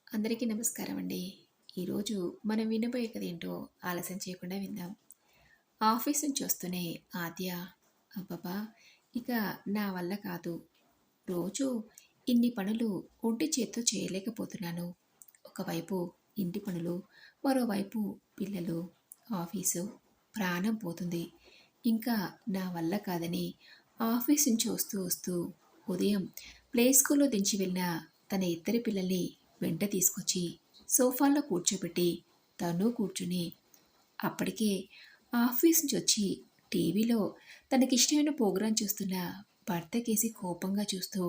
అందరికీ నమస్కారం అండి. ఈరోజు మనం వినబోయే కథ ఏంటో ఆలస్యం చేయకుండా విందాం. ఆఫీస్ నుంచి వస్తూనే ఆద్య, అబ్బబ్బా! ఇక నా వల్ల కాదు. రోజు ఇన్ని పనులు ఒంటి చేత్తో చేయలేకపోతున్నాను. ఒకవైపు ఇంటి పనులు, మరోవైపు పిల్లలు, ఆఫీసు, ప్రాణం పోతుంది. ఇంకా నా వల్ల కాదని ఆఫీస్ నుంచి వస్తూ వస్తూ ఉదయం ప్లే స్కూల్లో దించి వెళ్ళిన తన ఇద్దరి పిల్లల్ని వెంట తీసుకొచ్చి సోఫాలో కూర్చోబెట్టి తను కూర్చుని అప్పటికే ఆఫీస్ నుంచి వచ్చి టీవీలో తనకిష్టమైన ప్రోగ్రాం చూస్తున్న భర్తకేసి కోపంగా చూస్తూ,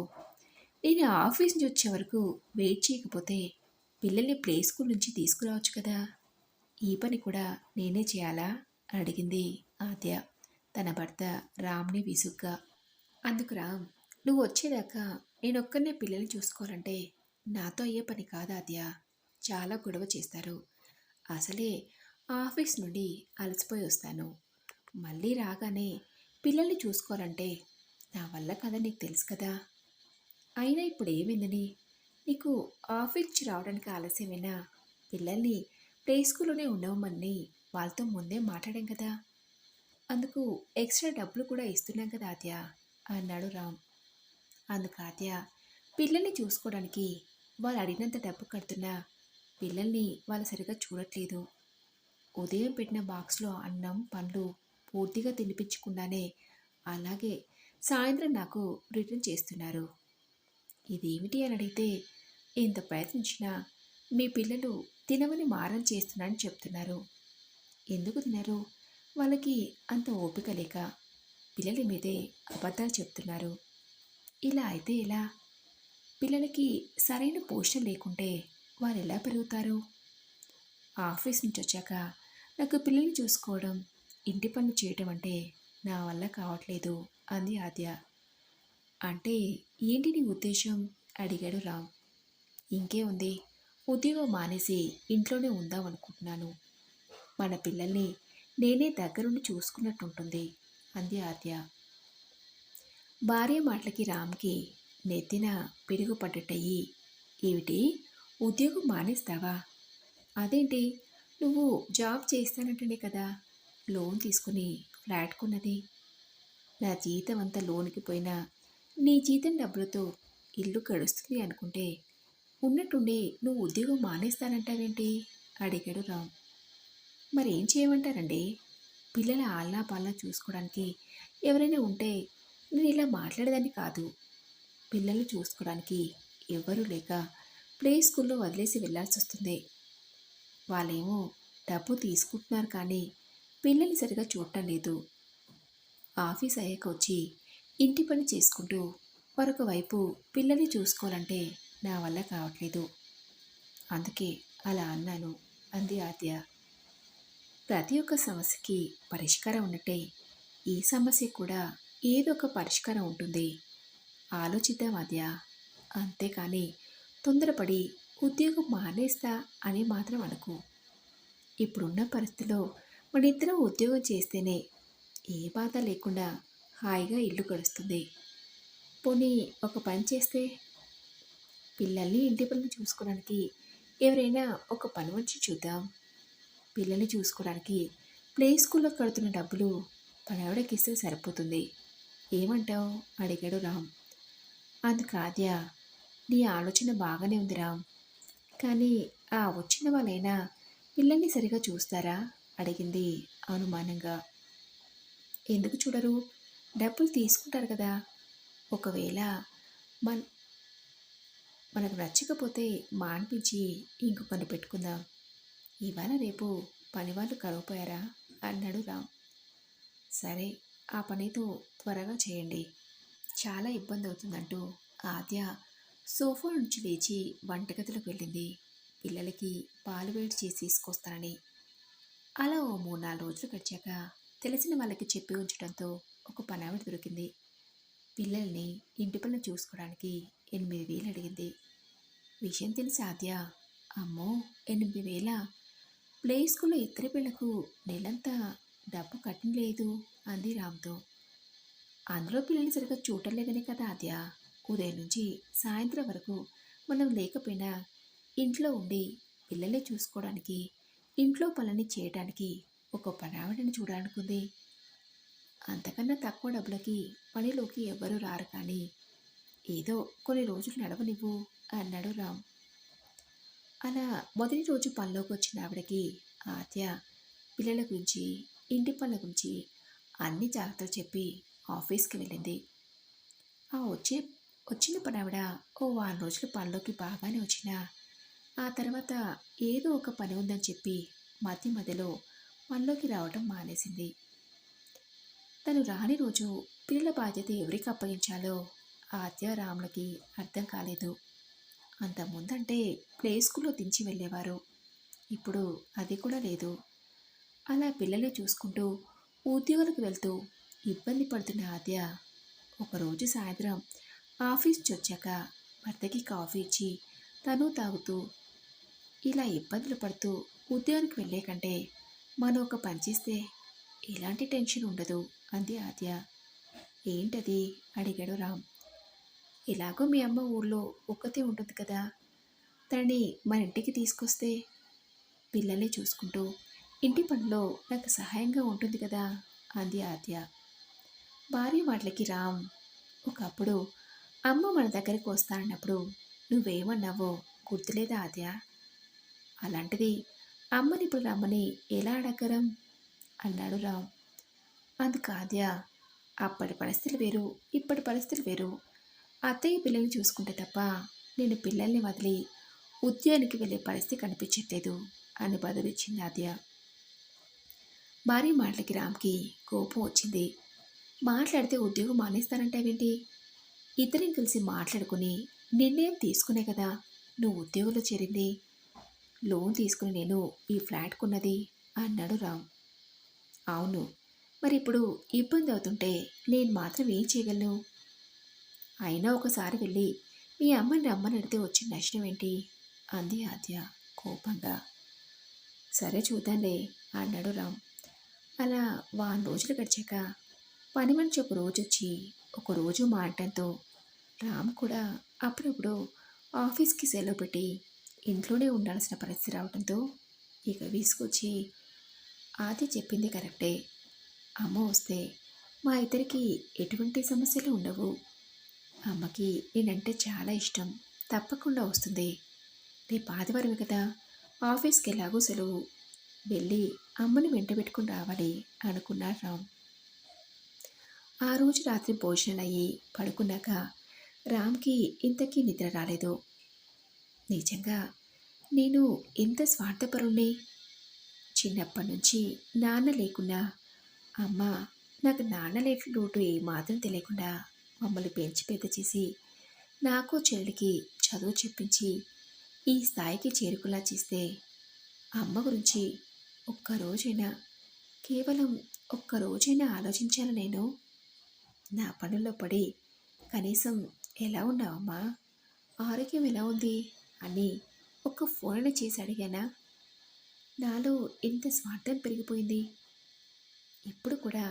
నేను ఆఫీస్ నుంచి వచ్చే వరకు వెయిట్ చేయకపోతే పిల్లల్ని ప్లే స్కూల్ నుంచి తీసుకురావచ్చు కదా, ఈ పని కూడా నేనే చేయాలా అని అడిగింది ఆద్య తన భర్త రామ్ని విసుగ్గా. అందుకు రామ్, నువ్వు వచ్చేదాకా నేనొక్కనే పిల్లల్ని చూసుకోవాలంటే నాతో అయ్యే పని కాదు ఆద్య. చాలా గొడవ చేస్తారు. అసలే ఆఫీస్ నుండి అలసిపోయి వస్తాను. మళ్ళీ రాగానే పిల్లల్ని చూసుకోవాలంటే నా వల్ల కదా, నీకు తెలుసు కదా. అయినా ఇప్పుడు ఏమైందని, నీకు ఆఫీస్ నుంచి రావడానికి ఆలస్యమైనా పిల్లల్ని ప్లే స్కూల్లోనే ఉండవమని వాళ్ళతో ముందే మాట్లాడాం కదా, అందుకు ఎక్స్ట్రా డబ్బులు కూడా ఇస్తున్నాం కదా ఆద్య అన్నాడు రామ్. అందుకు ఆద్య, పిల్లల్ని చూసుకోవడానికి వాళ్ళు అడిగినంత డబ్బు కడుతున్నా పిల్లల్ని వాళ్ళు సరిగా చూడట్లేదు. ఉదయం పెట్టిన బాక్స్లో అన్నం పండ్లు పూర్తిగా తినిపించకుండానే అలాగే సాయంత్రం నాకు రిటర్న్ చేస్తున్నారు. ఇదేమిటి అని అడిగితే ఎంత ప్రయత్నించినా మీ పిల్లలు తినమని మారం చేస్తున్నారని చెప్తున్నారు. ఎందుకు తినరు? వాళ్ళకి అంత ఓపిక లేక పిల్లల మీదే అబద్ధాలు చెప్తున్నారు. ఇలా అయితే ఎలా? పిల్లలకి సరైన పోషణ లేకుంటే వారు ఎలా పెరుగుతారు? ఆఫీస్ నుంచి వచ్చాక నాకు పిల్లల్ని చూసుకోవడం, ఇంటి పనులు చేయటం అంటే నా వల్ల కావట్లేదు అంది ఆద్య. అంటే ఏంటి నీ ఉద్దేశం అడిగాడు రామ్. ఇంకే ఉంది, ఉద్యోగం మానేసి ఇంట్లోనే ఉందాం అనుకుంటున్నాను. మన పిల్లల్ని నేనే దగ్గరుండి చూసుకున్నట్టుంటుంది అంది ఆద్య. భార్య మాటలకి రామ్కి నెత్తిన పిడుగు పడ్డట్టయి, ఏమిటి, ఉద్యోగం మానేస్తావా? అదేంటి, నువ్వు జాబ్ చేస్తానంటేనే కదా లోన్ తీసుకుని ఫ్లాట్ కొన్నది. నా జీతం అంతా లోన్కి పోయినా నీ జీతం డబ్బులతో ఇల్లు గడుస్తుంది అనుకుంటే ఉన్నట్టుండి నువ్వు ఉద్యోగం మానేస్తానంటావేంటి అడిగాడు రామ్. మరేం చేయమంటారండి? పిల్లల ఆలనా పాలనా చూసుకోవడానికి ఎవరైనా ఉంటే నేను ఇలా మాట్లాడేదాన్ని కాదు. పిల్లల్ని చూసుకోవడానికి ఎవరూ లేక ప్లే స్కూల్లో వదిలేసి వెళ్ళాల్సి వస్తుంది. వాళ్ళేమో డబ్బు తీసుకుంటున్నారు కానీ పిల్లల్ని సరిగా చూడటం లేదు. ఆఫీస్ అయ్యాక వచ్చి ఇంటి పని చేసుకుంటూ మరొక వైపు పిల్లల్ని చూసుకోవాలంటే నా వల్ల కావట్లేదు. అందుకే అలా అన్నాను అంది ఆద్య. ప్రతి ఒక్క సమస్యకి పరిష్కారం ఉన్నట్టే ఈ సమస్య కూడా ఏదో ఒక పరిష్కారం ఉంటుంది. ఆలోచిద్దాం ఆద్య. అంతేకాని తొందరపడి ఉద్యోగం మానేస్తా అని మాత్రం అనుకో. ఇప్పుడున్న పరిస్థితిలో మనిద్దరం ఉద్యోగం చేస్తేనే ఏ బాధ లేకుండా హాయిగా ఇల్లు గడుస్తుంది. పోనీ ఒక పని చేస్తే, పిల్లల్ని ఇంటి పనులు చూసుకోవడానికి ఎవరైనా ఒక పని మనిషి చూద్దాం. పిల్లల్ని చూసుకోవడానికి ప్లే స్కూల్లో కడుతున్న డబ్బులు పనవిడకిస్తే సరిపోతుంది. ఏమంటావు అడిగాడు రామ్. అందుకు ఆద్య, నీ ఆలోచన బాగానే ఉంది రామ్. కానీ ఆ వచ్చిన వాళ్ళైనా పిల్లల్ని సరిగా చూస్తారా అడిగింది అనుమానంగా. ఎందుకు చూడరు? డబ్బులు తీసుకుంటారు కదా. ఒకవేళ మన మనకు నచ్చకపోతే మాన్పించి ఇంకొకరిని పెట్టుకుందాం. ఇవాళ రేపు పనివాళ్ళు కరువుపోయారా అన్నాడు రామ్. సరే, ఆ పనితో త్వరగా చేయండి, చాలా ఇబ్బంది అవుతుందంటూ ఆద్య సోఫా నుంచి లేచి వంటగదిలోకి వెళ్ళింది పిల్లలకి పాలు వేడి చేసి తీసుకొస్తానని. అలా ఓ 3-4 రోజులు గడిచాక తెలిసిన వాళ్ళకి చెప్పి ఉంచడంతో ఒక పనావిడ దొరికింది. పిల్లల్ని ఇంటి పనులు చూసుకోవడానికి 8,000 అడిగింది. విషయం తెలిసి ఆద్య, అమ్మో, 8,000? ప్లే స్కూల్లో ఇద్దరి పిల్లకు నెలంతా డబ్బు కట్టలేదు అంది రామ్తో. అందులో పిల్లల్ని సరిగ్గా చూడటం లేదనే కదా ఆద్య, ఉదయం నుంచి సాయంత్రం వరకు మనం లేకపోయినా ఇంట్లో ఉండి పిల్లల్ని చూసుకోవడానికి, ఇంట్లో పనులని చేయడానికి ఒక పనావిడని చూడాలనుకుంది. అంతకన్నా తక్కువ డబ్బులకి పనిలోకి ఎవ్వరూ రారు కానీ ఏదో కొన్ని రోజులు నడవనివ్వు అన్నాడు రామ్. అలా మొదటి రోజు పనిలోకి వచ్చిన ఆవిడకి ఆద్య పిల్లల గురించి, ఇంటి పనుల గురించి అన్ని జాగ్రత్తలు చెప్పి ఆఫీస్కి వెళ్ళింది. ఆ వచ్చిన పనావిడ ఓ వారం రోజులు పనిలోకి బాగానే వచ్చినా ఆ తర్వాత ఏదో ఒక పని ఉందని చెప్పి మధ్య మధ్యలో పనిలోకి రావటం మానేసింది. తను రాని రోజు పిల్లల బాధ్యత ఎవరికి అప్పగించాలో ఆద్య రాములకి అర్థం కాలేదు. అంతకుముందంటే ప్లే స్కూల్లో దించి వెళ్ళేవారు. ఇప్పుడు అది కూడా లేదు. అలా పిల్లల్ని చూసుకుంటూ ఉద్యోగాలకు వెళ్తూ ఇబ్బంది పడుతున్న ఆద్య ఒకరోజు సాయంత్రం ఆఫీస్ నుంచి వచ్చాక భర్తకి కాఫీ ఇచ్చి తను తాగుతూ ఇలా ఇబ్బందులు పడుతూ ఉద్యోగానికి వెళ్ళే కంటే మనం ఒక పని చేస్తే ఎలాంటి టెన్షన్ ఉండదు అంది ఆద్య. ఏంటది అడిగాడు రామ్. ఎలాగో మీ అమ్మ ఊళ్ళో ఒక్కతే ఉంటుంది కదా, తనని మన ఇంటికి తీసుకొస్తే పిల్లల్ని చూసుకుంటూ ఇంటి పనిలో నాకు సహాయంగా ఉంటుంది కదా అంది ఆద్య. భార్య మాటలకి రామ్, ఒకప్పుడు అమ్మ మన దగ్గరికి వస్తానన్నప్పుడు నువ్వేమన్నావో గుర్తులేదా ఆద్య? అలాంటిది అమ్మని ఇప్పుడు రమ్మని ఎలా అడగరం అన్నాడు రామ్. అందుకు ఆద్య, అప్పటి పరిస్థితులు వేరు, ఇప్పటి పరిస్థితులు వేరు. అత్తయ్య పిల్లల్ని చూసుకుంటే తప్ప నేను పిల్లల్ని వదిలి ఉద్యోగానికి వెళ్ళే పరిస్థితి కనిపించట్లేదు అని బదులిచ్చింది ఆద్య. భార్య మాటలకి రామ్కి కోపం వచ్చింది. మాట్లాడితే ఉద్యోగం మానేస్తానంటావేంటి? ఇద్దరం కలిసి మాట్లాడుకుని నిర్ణయం తీసుకునే కదా నువ్వు ఉద్యోగంలో చేరింది. లోన్ తీసుకుని నేను ఈ ఫ్లాట్ కొన్నది అన్నాడు రామ్. అవును, మరి ఇప్పుడు ఇబ్బంది అవుతుంటే నేను మాత్రం ఏం చేయగలను? అయినా ఒకసారి వెళ్ళి మీ అమ్మని రమ్మని అడిగితే వచ్చిన నష్టం ఏంటి అంది ఆద్య కోపంగా. సరే చూద్దాంలే అన్నాడు రామ్. అలా వారం రోజులు గడిచాక పని మనిషి ఒక రోజు వచ్చి ఒకరోజు మారటంతో రామ్ కూడా అప్పుడప్పుడు ఆఫీస్కి సెలవు పెట్టి ఇంట్లోనే ఉండాల్సిన పరిస్థితి రావడంతో ఇక విసుకొచ్చి ఆది చెప్పింది కరెక్టే, అమ్మ వస్తే మా ఇద్దరికి ఎటువంటి సమస్యలు ఉండవు. అమ్మకి నేనంటే చాలా ఇష్టం, తప్పకుండా వస్తుంది. రేపు ఆదివారమే కదా, ఆఫీస్కి ఎలాగో సెలవు, వెళ్ళి అమ్మని వెంట పెట్టుకుని రావాలి అనుకున్నాడు రామ్. ఆ రోజు రాత్రి భోజనాలు అయ్యి పడుకున్నాక రామ్కి ఇంతకీ నిద్ర రాలేదు. నిజంగా నేను ఎంత స్వార్థపరుణ్ణి. చిన్నప్పటి నుంచి నాన్న లేకున్నా అమ్మ నాకు నాన్న లేని లోటు ఏమాత్రం తెలియకుండా మమ్మల్ని పెంచి పెద్ద చేసి నాకు చెల్లికి చదువు చెప్పించి ఈ స్థాయికి చేరుకులా చేస్తే అమ్మ గురించి ఒక్కరోజైనా, కేవలం ఒక్కరోజైనా ఆలోచించాను నేను. నా పనుల్లో పడి కనీసం ఎలా ఉన్నావమ్మా, ఆరోగ్యం ఎలా ఉంది అని ఒక్క ఫోన్ చేసి అడిగానా? నాలో ఎంత స్వార్థం పెరిగిపోయింది. ఇప్పుడు కూడా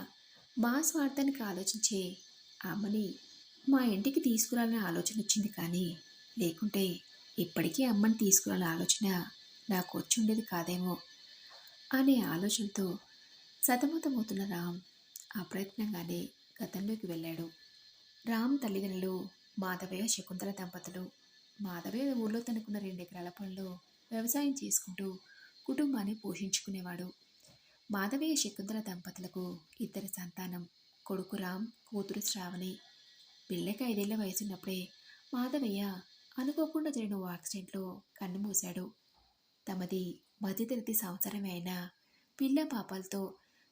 మా స్వార్థానికి ఆలోచించే అమ్మని మా ఇంటికి తీసుకురావాలనే ఆలోచన వచ్చింది కానీ లేకుంటే ఇప్పటికీ అమ్మని తీసుకురావాలనే ఆలోచన నాకు వచ్చి ఉండేది కాదేమో అనే ఆలోచనతో సతమతమవుతున్న రామ్ అప్రయత్నంగానే గతంలోకి వెళ్ళాడు. రామ్ తల్లిదండ్రులు మాధవయ్య శకుంతల దంపతులు. మాధవయ్య ఊళ్ళో తనకున్న 2 ఎకరాల పొలంలో వ్యవసాయం చేసుకుంటూ కుటుంబాన్ని పోషించుకునేవాడు. మాధవయ్య శకుంతల దంపతులకు 2 సంతానం, కొడుకు రామ్, కూతురు శ్రావణి. పిల్లకి 5 ఏళ్ల వయసున్నప్పుడే మాధవయ్య అనుకోకుండా జరిగిన ఓ యాక్సిడెంట్లో కన్నుమూశాడు. తమది మధ్యతరగతి సంవత్సరమే అయినా పిల్ల పాపాలతో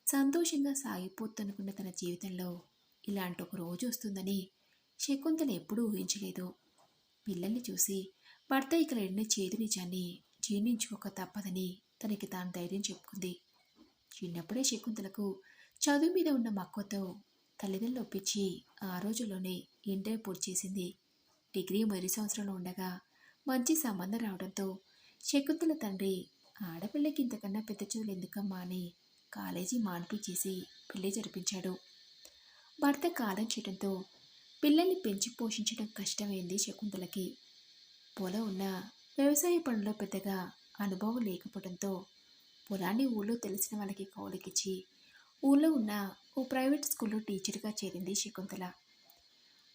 సంతోషంగా సాగిపోతునుకున్న తన జీవితంలో ఇలాంటి ఒక రోజు వస్తుందని శకుంతల ఎప్పుడూ ఊహించలేదు. పిల్లల్ని చూసి భర్త ఇక లేని చేదు నిజాన్ని జీర్ణించుకోక తప్పదని తనకి తాను ధైర్యం చెప్పుకుంది. చిన్నప్పుడే శకుంతలకు చదువు మీద ఉన్న మక్కువతో తల్లిదండ్రులు ఒప్పించి ఆ రోజుల్లోనే ఇంటర్ పూర్తి చేసింది. డిగ్రీ మొదటి సంవత్సరంలో ఉండగా మంచి సంబంధం రావడంతో శకుంతల తండ్రి ఆడపిల్లకి ఇంతకన్నా పెద్ద చదువులు ఎందుకమ్మా అని కాలేజీ మాన్పించేసి పెళ్లి జరిపించాడు. భర్త కాలం చేయడంతో పిల్లల్ని పెంచి పోషించడం కష్టమైంది శకుంతలకి. పొలం ఉన్న వ్యవసాయ పనుల్లో పెద్దగా అనుభవం లేకపోవడంతో పొలాన్ని ఊళ్ళో తెలిసిన వాళ్ళకి కౌలుకిచ్చి ఊళ్ళో ఉన్న ఓ ప్రైవేట్ స్కూల్లో టీచర్గా చేరింది శకుంతల.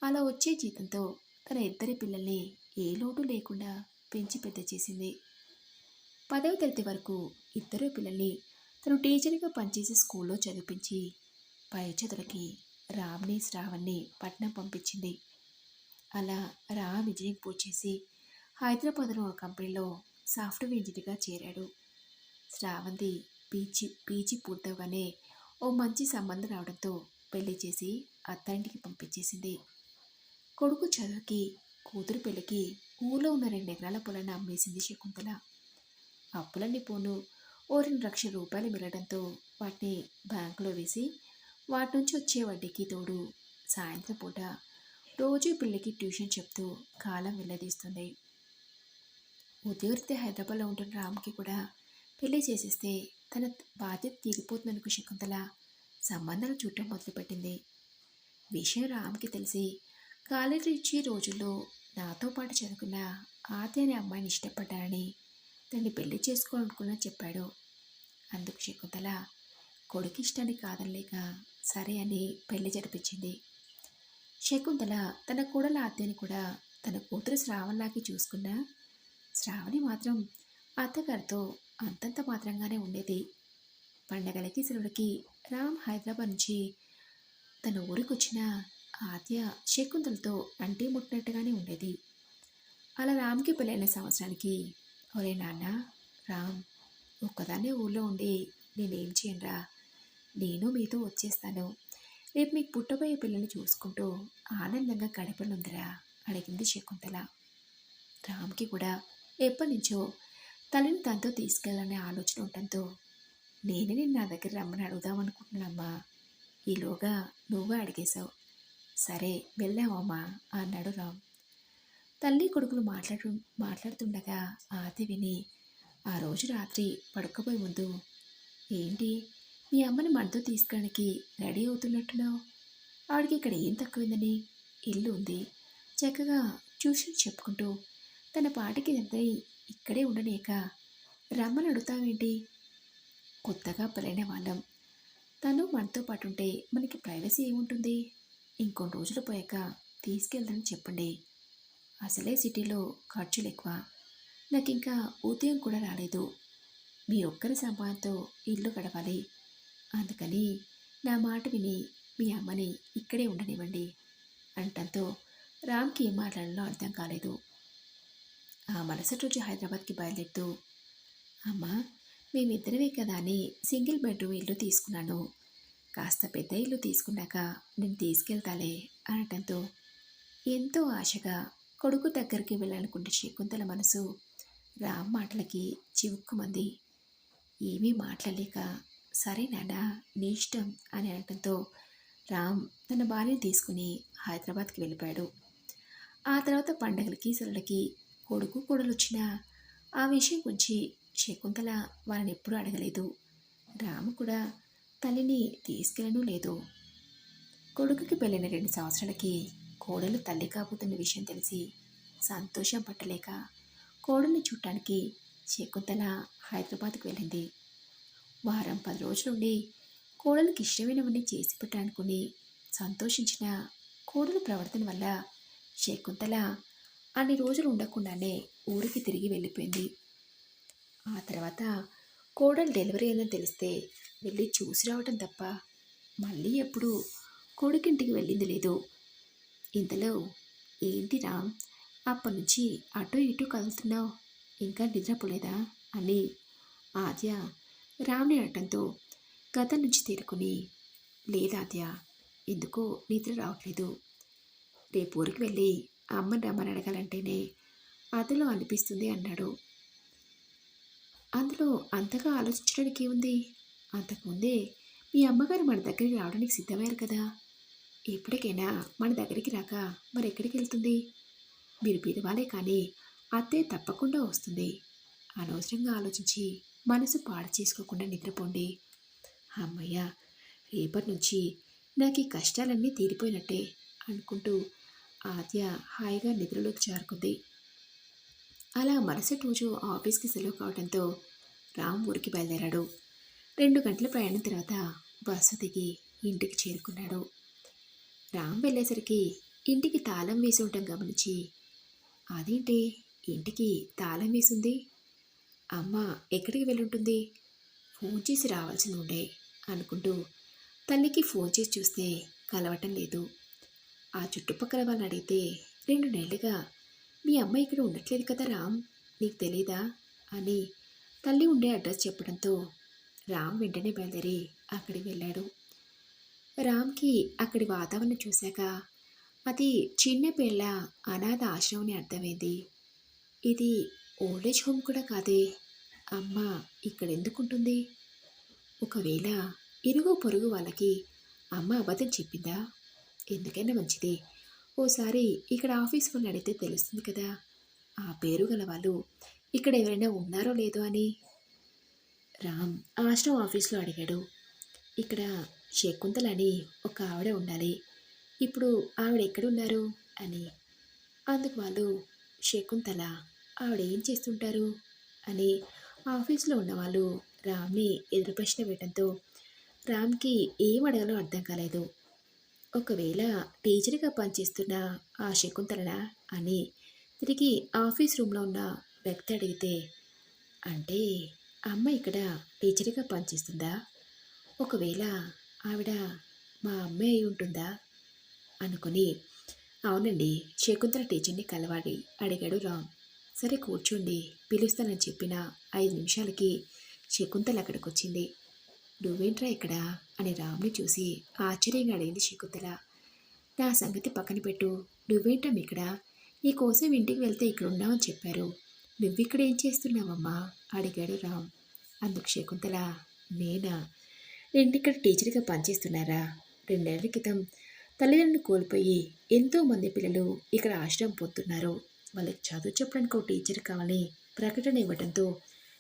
అలా వచ్చే జీతంతో తన ఇద్దరి పిల్లల్ని ఏ లోటు లేకుండా పెంచి పెద్ద చేసింది. 10వ తరగతి వరకు ఇద్దరు పిల్లల్ని తను టీచర్గా పనిచేసే స్కూల్లో చదివించి పై చదువులకి రామ్ని శ్రావణ్ని పట్నం పంపించింది. అలా రామ్ ఇంజనీరింగ్ పూర్తి చేసి హైదరాబాద్లో ఒక కంపెనీలో సాఫ్ట్వేర్ ఇంజనీర్గా చేరాడు. శ్రావంతి పీజీ పూర్తవగానే ఓ మంచి సంబంధం రావడంతో పెళ్లి చేసి అత్తారింటికి పంపించేసింది. కొడుకు చదువుకి కూతురు పెళ్లికి ఊళ్ళో ఉన్న 2 ఎకరాల పొలాన్ని అమ్మేసింది శకుంతల. అప్పులన్నీ పోను ఓ 2 లక్షల రూపాయలు మిగలడంతో వాటిని బ్యాంకులో వేసి వాటి నుంచి వచ్చే వడ్డీకి తోడు సాయంత్రం పూట రోజు పిల్లకి ట్యూషన్ చెప్తూ కాలం వెళ్ళదీస్తుంది. ఉద్యోగరీత్యా హైదరాబాద్లో ఉంటున్న రామ్కి కూడా పెళ్లి చేసేస్తే తన బాధ్యత తీరిపోతుందనుకు శకుంతల సంబంధాలు చూడటం మొదలుపెట్టింది. విషయం రామ్కి తెలిసి కాలేజీ ఇచ్చే రోజుల్లో నాతో పాటు చదువుకున్న ఆది అనే అమ్మాయిని ఇష్టపడ్డానని తన్ని పెళ్లి చేసుకోవాలనుకున్నా చెప్పాడు. అందుకు శకుంతల కొడుకు ఇష్టాన్ని కాదనలేక సరే అని పెళ్లి జరిపించింది. శకుంతల తన కోడల ఆద్యని కూడా తన కూతురు శ్రావణ్లాగే చూసుకున్నా శ్రావణి మాత్రం అత్తగారితో అంతంత మాత్రంగానే ఉండేది. పండగలకి సెలవులకి రామ్ హైదరాబాద్ నుంచి తన ఊరికి వచ్చిన ఆద్య శకుంతలతో అంటి ముట్టినట్టుగానే ఉండేది. అలా రామ్కి పెళ్ళైన సంవత్సరానికి ఒరే నాన్న రామ్, ఒక్కదాన్నే ఊళ్ళో ఉండి నేనేం చేయనురా, నేను మీతో వచ్చేస్తాను, రేపు మీకు పుట్టబోయే పిల్లల్ని చూసుకుంటూ ఆనందంగా గడపనుందిరా అడిగింది శకుంతల. రామ్కి కూడా ఎప్పటి నుంచో తల్లిని తనతో తీసుకెళ్ళాలనే ఆలోచన ఉండటంతో నేనే నిన్ను నా దగ్గర రమ్మని అడుగుదామనుకుంటున్నానమ్మా, ఈలోగా నువ్వే అడిగేశావు, సరే వెళ్ళామమ్మా అన్నాడు రామ్. తల్లి కొడుకులు మాట్లాడుతుండగా ఆది విని ఆ రోజు రాత్రి పడుకోబోయే ముందు, ఏంటి మీ అమ్మని మనతో తీసుకురానికి రెడీ అవుతున్నట్టున్నావు, ఆవిడకి ఇక్కడ ఏం తక్కువైందని, ఇల్లు ఉంది, చక్కగా ట్యూషన్ చెప్పుకుంటూ తన పాటికి అందరి ఇక్కడే ఉండలేక రమ్మని అడుగుతావేంటి, కొత్తగా పెళ్ళైన వాళ్ళం, తను మనతో పాటు ఉంటే మనకి ప్రైవసీ ఏముంటుంది, ఇంకొన్ని రోజులు పోయాక తీసుకెళ్తానని చెప్పండి, అసలే సిటీలో ఖర్చులు ఎక్కువ, నాకు ఇంకా ఉద్యోగం కూడా రాలేదు, మీ ఒక్కరి సంపాదనతో ఇల్లు గడవాలి, అందుకని నా మాట విని మీ అమ్మని ఇక్కడే ఉండనివ్వండి అంటంతో రామ్కి ఏం మాట్లాడాలో అర్థం కాలేదు. ఆ మరుసటి రోజు హైదరాబాద్కి బయలుదేరుతూ, అమ్మ మేమిద్దరమే కదా అని సింగిల్ బెడ్రూమ్ ఇల్లు తీసుకున్నాను, కాస్త పెద్ద ఇల్లు తీసుకున్నాక నేను తీసుకెళ్తాలే అనటంతో ఎంతో ఆశగా కొడుకు దగ్గరికి వెళ్ళాలనుకుంటే శకుంతల మనసు రామ్ మాటలకి చివుక్కుమంది. ఏమీ మాట్లాడలేక సరే నాన్న నీ ఇష్టం అని అనటంతో రామ్ తన భార్యను తీసుకుని హైదరాబాద్కి వెళ్ళిపోయాడు. ఆ తర్వాత పండగలకి సెలవులకి కొడుకు కోడలు వచ్చినా ఆ విషయం గురించి శకుంతల వాళ్ళని ఎప్పుడూ అడగలేదు. రాము కూడా తల్లిని తీసుకెళ్ళను లేదు. కొడుకుకి పెళ్ళైన 2 సంవత్సరాలకి కోడలు తల్లి కాబోతున్న విషయం తెలిసి సంతోషం పట్టలేక కోడల్ని చూడటానికి శకుంతల హైదరాబాద్కు వెళ్ళింది. వారం 10 రోజులుండి కోడలికి ఇష్టమైనవన్నీ చేసి పెట్టాలనుకుని సంతోషించిన కోడలు ప్రవర్తన వల్ల శకుంతల అన్ని రోజులు ఉండకుండానే ఊరికి తిరిగి వెళ్ళిపోయింది. ఆ తర్వాత కోడలు డెలివరీ అయిందని తెలిస్తే వెళ్ళి చూసి రావటం తప్ప మళ్ళీ ఎప్పుడు కొడుకింటికి వెళ్ళింది లేదు. ఇంతలో ఏంటి రామ్, అప్పటి నుంచి అటు ఇటు కదులుతున్నావు, ఇంకా నిద్రపోలేదా అని ఆద్య రామ్ని అనటంతో గతం నుంచి తేరుకుని, లేదాద్య ఎందుకో నిద్ర రావట్లేదు, రేపు ఊరికి వెళ్ళి అమ్మని రమ్మని అడగాలంటేనే అదిలో అనిపిస్తుంది అన్నాడు. అందులో అంతగా ఆలోచించడానికి ఏముంది, అంతకుముందే మీ అమ్మగారు మన దగ్గరికి రావడానికి సిద్ధమయ్యారు కదా, ఎప్పటికైనా మన దగ్గరికి రాక మరెక్కడికి వెళ్తుంది, మీరు పిలవాలే కానీ అత్తే తప్పకుండా వస్తుంది, అనవసరంగా ఆలోచించి మనసు పాడు చేసుకోకుండా నిద్రపోండి, అమ్మయ్య రేపటి నుంచి నాకు ఈ కష్టాలన్నీ తీరిపోయినట్టే అనుకుంటూ ఆద్య హాయిగా నిద్రలోకి జారుకుంది. అలా మరుసటి రోజు ఆఫీస్కి సెలవు కావడంతో రామ్ ఊరికి బయలుదేరాడు. 2 గంటల ప్రయాణం తర్వాత బస్సు దిగి ఇంటికి చేరుకున్నాడు. రామ్ వెళ్ళేసరికి ఇంటికి తాళం వేసి ఉండటం గమనించి, అదేంటి ఇంటికి తాళం వేసింది, అమ్మ ఎక్కడికి వెళ్ళుంటుంది, ఫోన్ చేసి రావాల్సింది ఉండే అనుకుంటూ తల్లికి ఫోన్ చేసి చూస్తే కలవటం లేదు. ఆ చుట్టుపక్కల వాళ్ళని అడిగితే 2 నెలలుగా మీ అమ్మ ఇక్కడ ఉండట్లేదు కదా రామ్, నీకు తెలీదా అని తల్లి ఉండే అడ్రస్ చెప్పడంతో రామ్ వెంటనే బయలుదేరి అక్కడికి వెళ్ళాడు. రామ్కి అక్కడి వాతావరణం చూశాక అది చిన్న పిల్ల అనాథ ఆశ్రమం అని అర్థమైంది. ఇది ఓల్డేజ్ హోమ్ కూడా కాదే, అమ్మ ఇక్కడ ఎందుకుంటుంది, ఒకవేళ ఇరుగు పొరుగు వాళ్ళకి అమ్మ అబద్ధం చెప్పిందా, ఎందుకైనా మంచిది ఓసారి ఇక్కడ ఆఫీస్ వాళ్ళు అడిగితే తెలుస్తుంది కదా, ఆ పేరు గల వాళ్ళు ఇక్కడ ఎవరైనా ఉన్నారో లేదో అని రామ్ ఆశ్రమం ఆఫీస్లో అడిగాడు. ఇక్కడ శకుంతల అని ఒక ఆవిడ ఉండాలి, ఇప్పుడు ఆవిడ ఎక్కడున్నారు అని. అందుకు వాళ్ళు, శకుంతల ఆవిడ ఏం చేస్తుంటారు అని ఆఫీస్లో ఉన్నవాళ్ళు రామ్ని ఎదురు ప్రశ్న వేయడంతో రామ్కి ఏం అడగాలో అర్థం కాలేదు. ఒకవేళ టీచర్గా పనిచేస్తున్న ఆ శకుంతలనా అని తిరిగి ఆఫీస్ రూమ్లో ఉన్న వ్యక్తి అడిగితే, అంటే అమ్మ ఇక్కడ టీచర్గా పనిచేస్తుందా, ఒకవేళ ఆవిడ మా అమ్మాయి అయి ఉంటుందా అనుకుని, అవునండి శకుంతల టీచర్ని కలవాలి అడిగాడు రామ్. సరే కూర్చోండి పిలుస్తానని చెప్పిన 5 నిమిషాలకి శకుంతల అక్కడికి వచ్చింది. నువ్వేంట్రా ఇక్కడ అని రామ్ని చూసి ఆశ్చర్యంగా అడిగింది శకుంతల. నా సంగతి పక్కన పెట్టు, నువ్వేంటం ఇక్కడ, నీకోసం ఇంటికి వెళ్తే ఇక్కడ ఉన్నావని చెప్పారు, నువ్విక్కడ ఏం చేస్తున్నావమ్మా అడిగాడు రామ్. అందుకు శకుంతల, నేనా, నేను ఇక్కడ టీచర్గా పనిచేస్తున్నారా, 2 నెలల క్రితం తల్లిదండ్రులు కోల్పోయి ఎంతోమంది పిల్లలు ఇక్కడ ఆశ్రమం పొందుతున్నారు, వాళ్ళకి చదువు చెప్పడానికి ఒక టీచర్ కావాలని ప్రకటన ఇవ్వడంతో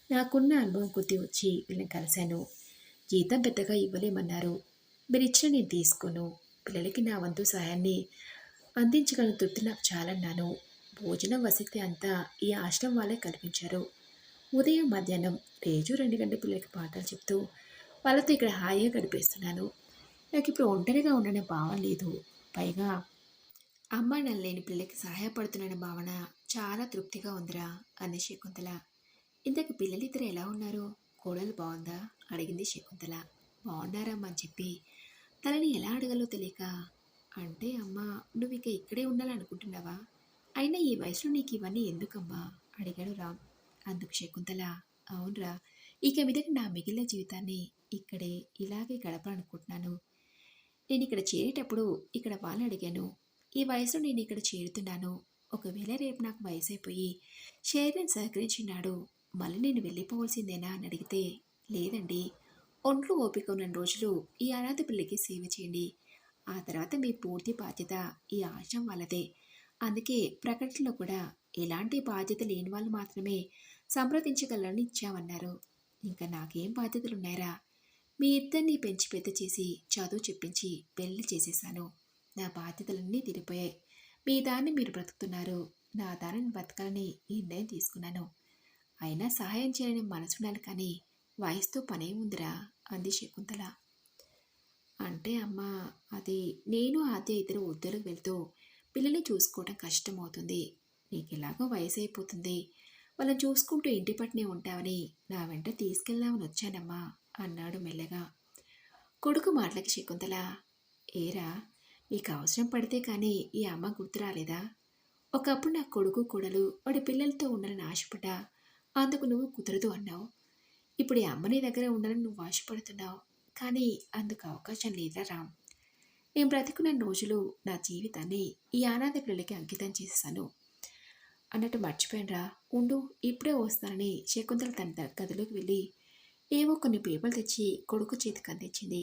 నాకున్న అనుభవం కొద్దీ వచ్చి వీళ్ళని కలిశాను. జీతం పెద్దగా ఇవ్వలేమన్నారు, మీరు ఇచ్చిన నేను తీసుకోను, పిల్లలకి నా వంతు సహాయాన్ని అందించగల తృప్తి నాకు చాలన్నాను. భోజనం వసతి అంతా ఈ ఆశ్రమం వాళ్ళే కల్పించారు. ఉదయం మధ్యాహ్నం రోజు 2 గంటల పిల్లలకి పాఠాలు చెప్తూ వాళ్ళతో ఇక్కడ హాయిగా గడిపేస్తున్నాను. నాకు ఇప్పుడు ఒంటరిగా ఉండనే భావన లేదు, పైగా అమ్మ నాన్న లేని పిల్లలకి సహాయపడుతున్న భావన చాలా తృప్తిగా ఉందిరా అంది శకుంతల. ఇంతకు పిల్లలిద్దరు ఎలా ఉన్నారు, కోడలు బాగుందా అడిగింది శకుంతల. బాగున్నారమ్మా అని చెప్పి తనని ఎలా అడగాలో తెలియక, అంటే అమ్మా నువ్వు ఇక ఇక్కడే ఉండాలనుకుంటున్నావా, అయినా ఈ వయసులో నీకు ఇవన్నీ ఎందుకమ్మా అడిగాడు రామ్. అందుకు శకుంతల, అవునరా, ఇక మీదట నా మిగిలిన జీవితాన్ని ఇక్కడే ఇలాగే గడపాలనుకుంటున్నాను. నేను ఇక్కడ చేరేటప్పుడు ఇక్కడ వాళ్ళని అడిగాను, ఈ వయసులో నేను ఇక్కడ చేరుతున్నాను, ఒకవేళ రేపు నాకు వయసు అయిపోయి శరీరం సహకరించినాడు మళ్ళీ నేను వెళ్ళిపోవాల్సిందేనా అని అడిగితే, లేదండి, ఒంట్లో ఓపిక ఉన్న రోజులు ఈ అనాథ పిల్లకి సేవ చేయండి, ఆ తర్వాత మీ పూర్తి బాధ్యత ఈ ఆశ్రమం వాళ్ళదే, అందుకే ప్రకటనలో కూడా ఎలాంటి బాధ్యత లేని వాళ్ళు మాత్రమే సంప్రదించగలరని ఇచ్చామన్నారు. ఇంకా నాకేం బాధ్యతలున్నారా, మీ ఇద్దరిని పెంచి పెద్ద చేసి చదువు చెప్పించి పెళ్లి చేసేసాను, నా బాధ్యతలన్నీ తీరిపోయాయి, మీ దాన్ని మీరు బ్రతుకుతున్నారు, నా దానిని బతకాలని ఈ నిర్ణయం తీసుకున్నాను, అయినా సహాయం చేయని మనసుండాలి కానీ వయసుతో పనేముందిరా అంది శకుంతల. అంటే అమ్మ, అది నేను ఆద్య ఇద్దరు ఉద్యోగం వెళ్తూ పిల్లల్ని చూసుకోవడం కష్టం అవుతుంది, నీకు ఎలాగో వయసు అయిపోతుంది, వాళ్ళని చూసుకుంటూ ఇంటి పట్టునే ఉంటావని నా వెంట తీసుకెళ్దామని వచ్చానమ్మా అన్నాడు మెల్లగా. కొడుకు మాటలకి శకుంతల, ఏరా నీకు అవసరం పడితే కానీ ఈ అమ్మ గుర్తు రాలేదా, ఒకప్పుడు నా కొడుకు కోడలు వాడి పిల్లలతో ఉండాలని ఆశపడ్డా, అందుకు నువ్వు కుదరదు అన్నావు, ఇప్పుడు ఈ అమ్మ నీ దగ్గర ఉండాలని నువ్వు ఆశపడుతున్నావు, కానీ అందుకు అవకాశం లేదా రామ్, నేను బ్రతికున్న రోజులు నా జీవితాన్ని ఈ అనాథ పిల్లలకి అంకితం చేశాను అన్నట్టు మర్చిపోయినరా, ఉండు ఇప్పుడే వస్తానని శకుంతల తన గదిలోకి వెళ్ళి ఏవో కొన్ని పేపర్లు తెచ్చి కొడుకు చేతికి అందించింది.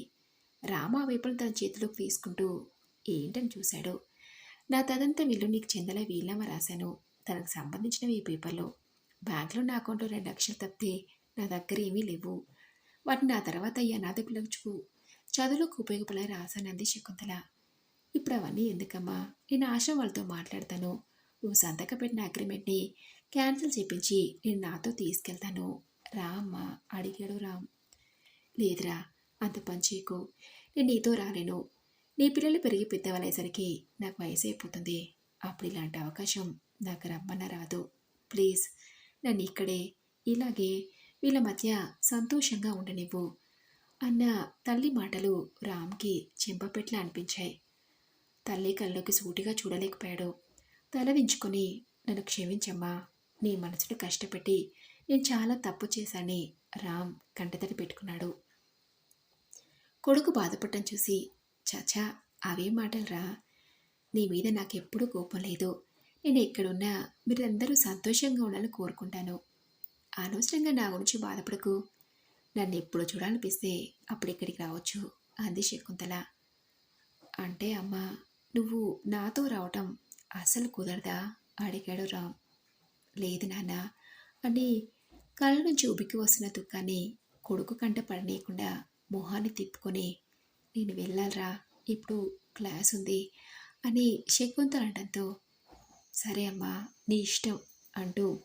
రామ ఆ పేపర్లు తన చేతిలోకి తీసుకుంటూ ఏంటని చూశాడు. నా తదంతా వీళ్ళు నీకు చెందలే వీళ్ళమా రాశాను, తనకు సంబంధించినవి ఈ పేపర్లో, బ్యాంకులో నా అకౌంట్లో 2 లక్షలు తప్పితే నా దగ్గర ఏమీ లేవు, వాటిని నా తర్వాత ఈ అనాథ పిల్లలకు చదువులకు ఉపయోగపడే రాశానంది శకుంతల. ఇప్పుడు అవన్నీ ఎందుకమ్మా, నేను ఆశ వాళ్ళతో మాట్లాడతాను, నువ్వు సంతక పెట్టిన అగ్రిమెంట్ని క్యాన్సిల్ చేపించి నేను నాతో తీసుకెళ్తాను రా అమ్మా అడిగాడు రామ్. లేదురా, అంత పని చేయకు. నేను నీతో రాలేను. నీ పిల్లలు పెరిగి పెద్దవాళ్ళేసరికి నాకు వయసు అయిపోతుంది. అప్పుడు ఇలాంటి అవకాశం నాకు రమ్మన్న రాదు. ప్లీజ్ నన్ను ఇక్కడే ఇలాగే వీళ్ళ మధ్య సంతోషంగా ఉండనివ్వు అన్న తల్లి మాటలు రామ్కి చెంపపెట్లా అనిపించాయి. తల్లి కళ్ళలోకి సూటిగా చూడలేకపోయాడు. తల వించుకొని నన్ను క్షమించమ్మా, నీ మనసును కష్టపెట్టి నేను చాలా తప్పు చేశానని రామ్ కంటతడి పెట్టుకున్నాడు. కొడుకు బాధపడటం చూసి, చాచా అవే మాటలురా, నీ మీద నాకెప్పుడూ కోపం లేదు. నేను ఎక్కడున్నా మీరందరూ సంతోషంగా ఉండాలని కోరుకుంటాను. అనవసరంగా నా గురించి బాధపడకు. నన్ను ఎప్పుడు చూడాలనిపిస్తే అప్పుడు ఇక్కడికి రావచ్చు అంది శకుంతల. అంటే అమ్మా, నువ్వు నాతో రావటం అసలు కుదరదా అడిగాడు రామ్. లేదు నాన్న అని కళ్ళ నుంచి ఉబికి వస్తున్న దుఃఖాన్ని కొడుకు కంట పడనీయకుండా మొహాన్ని తిప్పుకొని, నేను వెళ్ళాలరా, ఇప్పుడు క్లాస్ ఉంది అని శకుంతల అనడంతో, సరే అమ్మా నీ ఇష్టం అంటూ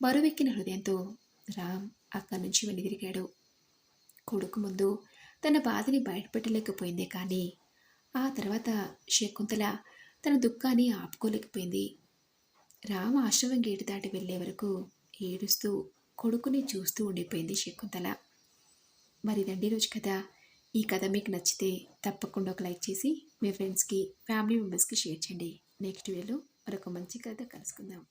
బరువెక్కిన హృదయంతో రామ్ అక్కడి నుంచి వెనుదిరిగాడు. కొడుకు ముందు తన బాధని బయటపెట్టలేకపోయిందే కానీ ఆ తర్వాత శకుంతల తన దుఃఖాన్ని ఆపుకోలేకపోయింది. రామ్ ఆశ్రమం గేటు దాటి వెళ్లే వరకు ఏడుస్తూ కొడుకుని చూస్తూ ఉండిపోయింది శకుంతల. మరి ఇదండి రోజు కథ. ఈ కథ మీకు నచ్చితే తప్పకుండా ఒక లైక్ చేసి మీ ఫ్రెండ్స్కి ఫ్యామిలీ మెంబర్స్కి షేర్ చేయండి. నెక్స్ట్ వీడియోలో మరొక మంచి కథ కలుసుకుందాం.